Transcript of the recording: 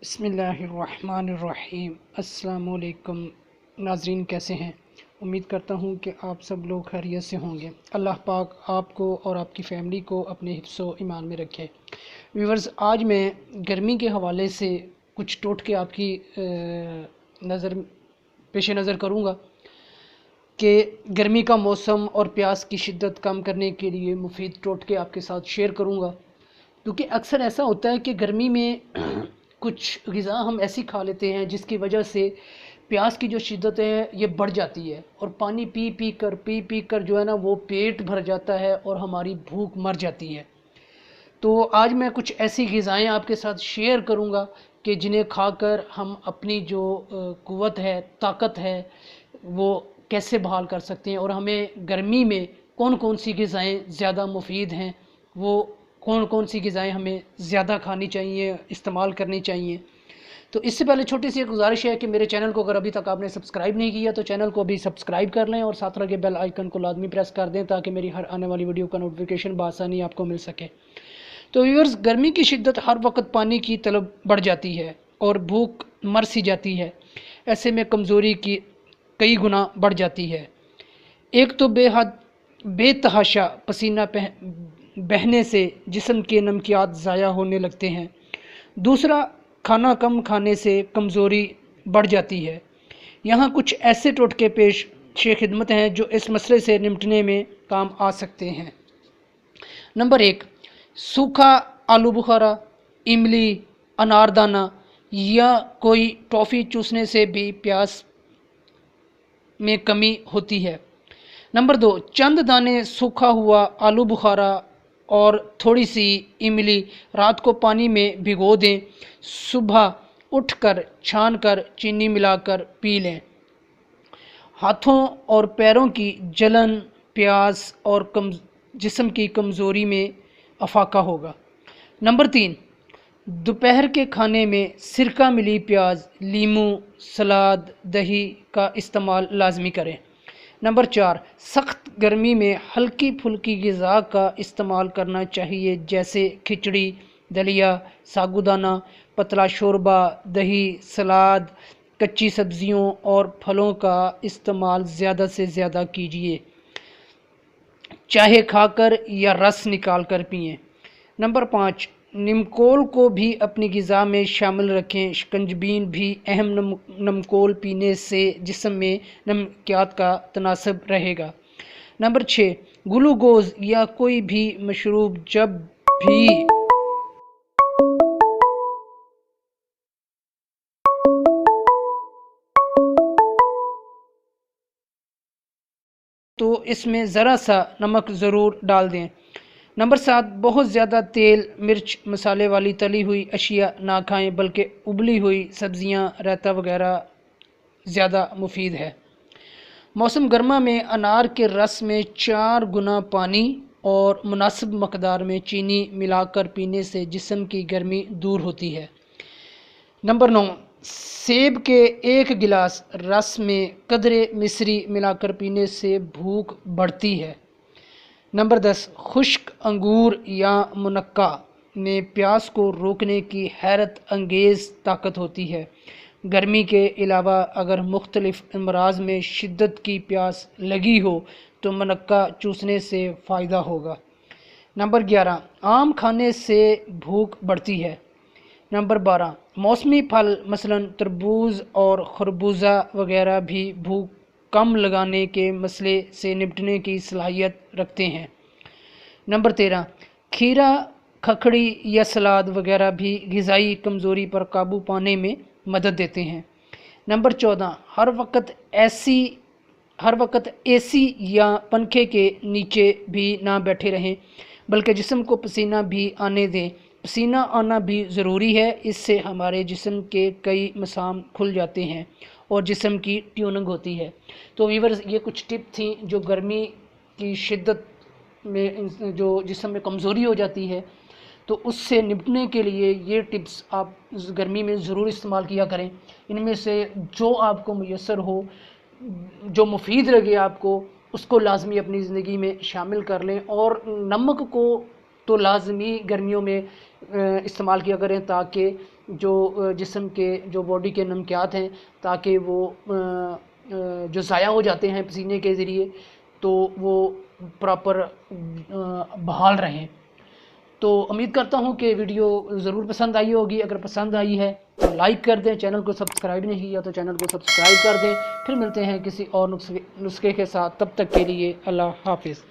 بسم اللہ الرحمن الرحیم۔ السلام علیکم ناظرین، کیسے ہیں؟ امید کرتا ہوں کہ آپ سب لوگ خیریت سے ہوں گے۔ اللہ پاک آپ کو اور آپ کی فیملی کو اپنے حفظ و ایمان میں رکھے۔ ویورز، آج میں گرمی کے حوالے سے کچھ ٹوٹکے آپ کی پیش نظر کروں گا کہ گرمی کا موسم اور پیاس کی شدت کم کرنے کے لیے مفید ٹوٹکے آپ کے ساتھ شیئر کروں گا، کیونکہ اکثر ایسا ہوتا ہے کہ گرمی میں کچھ غذا ہم ایسی کھا لیتے ہیں جس کی وجہ سے پیاس کی جو شدت ہے یہ بڑھ جاتی ہے، اور پانی پی پی کر جو ہے نا وہ پیٹ بھر جاتا ہے اور ہماری بھوک مر جاتی ہے۔ تو آج میں کچھ ایسی غذائیں آپ کے ساتھ شیئر کروں گا کہ جنہیں کھا کر ہم اپنی جو قوت ہے، طاقت ہے، وہ کیسے بحال کر سکتے ہیں، اور ہمیں گرمی میں کون کون سی غذائیں زیادہ مفید ہیں، وہ کون کون سی غذائیں ہمیں زیادہ کھانی چاہیے، استعمال کرنی چاہیے۔ تو اس سے پہلے چھوٹی سی ایک گزارش ہے کہ میرے چینل کو اگر ابھی تک آپ نے سبسکرائب نہیں کیا تو چینل کو ابھی سبسکرائب کر لیں، اور ساتھ لگے بیل آئیکن کو لازمی پریس کر دیں تاکہ میری ہر آنے والی ویڈیو کا نوٹیفیکیشن بآسانی آپ کو مل سکے۔ تو ویورز، گرمی کی شدت ہر وقت پانی کی طلب بڑھ جاتی ہے اور بھوک مر سی جاتی ہے۔ ایسے میں کمزوری کی کئی گنا بڑھ جاتی ہے۔ ایک تو بے تحاشا پسینہ بہنے سے جسم کے نمکیات ضائع ہونے لگتے ہیں۔ دوسرا، کھانا کم کھانے سے کمزوری بڑھ جاتی ہے۔ یہاں کچھ ایسے ٹوٹکے پیش خدمت ہیں جو اس مسئلے سے نمٹنے میں کام آ سکتے ہیں۔ نمبر 1، سوکھا آلو بخارا، املی، اناردانہ یا کوئی ٹافی چوسنے سے بھی پیاس میں کمی ہوتی ہے۔ نمبر 2، چند دانے سوکھا ہوا آلو بخارا اور تھوڑی سی املی رات کو پانی میں بھگو دیں، صبح اٹھ کر چھان کر چینی ملا کر پی لیں۔ ہاتھوں اور پیروں کی جلن، پیاس اور جسم کی کمزوری میں افاقہ ہوگا۔ نمبر 3، دوپہر کے کھانے میں سرکہ ملی پیاز، لیموں، سلاد، دہی کا استعمال لازمی کریں۔ نمبر 4، سخت گرمی میں ہلکی پھلکی غذا کا استعمال کرنا چاہیے، جیسے کھچڑی، دلیا، ساگودانہ، پتلا شوربہ، دہی، سلاد، کچی سبزیوں اور پھلوں کا استعمال زیادہ سے زیادہ کیجیے، چاہے کھا کر یا رس نکال کر پئیں۔ نمبر 5، نمکول کو بھی اپنی غذا میں شامل رکھیں۔ شکنجبین بھی اہم نمکول پینے سے جسم میں نمکیات کا تناسب رہے گا۔ نمبر 6، گلوکوز یا کوئی بھی مشروب جب بھی تو اس میں ذرا سا نمک ضرور ڈال دیں۔ نمبر 7، بہت زیادہ تیل، مرچ، مسالے والی تلی ہوئی اشیاء نہ کھائیں، بلکہ ابلی ہوئی سبزیاں، رائتا وغیرہ زیادہ مفید ہے۔ موسم گرما میں انار کے رس میں 4 گنا پانی اور مناسب مقدار میں چینی ملا کر پینے سے جسم کی گرمی دور ہوتی ہے۔ نمبر 9، سیب کے 1 گلاس رس میں قدرے مصری ملا کر پینے سے بھوک بڑھتی ہے۔ نمبر 10، خشک انگور یا منقع میں پیاس کو روکنے کی حیرت انگیز طاقت ہوتی ہے۔ گرمی کے علاوہ اگر مختلف امراض میں شدت کی پیاس لگی ہو تو منقع چوسنے سے فائدہ ہوگا۔ نمبر 11، آم کھانے سے بھوک بڑھتی ہے۔ نمبر 12، موسمی پھل مثلاً تربوز اور خربوزہ وغیرہ بھی بھوک کم لگانے کے مسئلے سے نمٹنے کی صلاحیت رکھتے ہیں۔ نمبر 13، کھیرا، کھکڑی یا سلاد وغیرہ بھی غذائی کمزوری پر قابو پانے میں مدد دیتے ہیں۔ نمبر 14، ہر وقت اے سی یا پنکھے کے نیچے بھی نہ بیٹھے رہیں، بلکہ جسم کو پسینہ بھی آنے دیں۔ پسینہ آنا بھی ضروری ہے، اس سے ہمارے جسم کے کئی مسام کھل جاتے ہیں اور جسم کی ٹیوننگ ہوتی ہے۔ تو ویورز، یہ کچھ ٹپ تھیں جو گرمی کی شدت میں جو جسم میں کمزوری ہو جاتی ہے، تو اس سے نمٹنے کے لیے یہ ٹپس آپ گرمی میں ضرور استعمال کیا کریں۔ ان میں سے جو آپ کو میسر ہو، جو مفید لگے آپ کو، اس کو لازمی اپنی زندگی میں شامل کر لیں، اور نمک کو تو لازمی گرمیوں میں استعمال کیا کریں، تاکہ جو جسم کے جو باڈی کے نمکیات ہیں تاکہ وہ جو ضائع ہو جاتے ہیں پسینے کے ذریعے تو وہ پراپر بحال رہیں۔ تو امید کرتا ہوں کہ ویڈیو ضرور پسند آئی ہوگی، اگر پسند آئی ہے تو لائک کر دیں، چینل کو سبسکرائب نہیں کیا تو چینل کو سبسکرائب کر دیں۔ پھر ملتے ہیں کسی اور نسخے کے ساتھ، تب تک کے لیے اللہ حافظ۔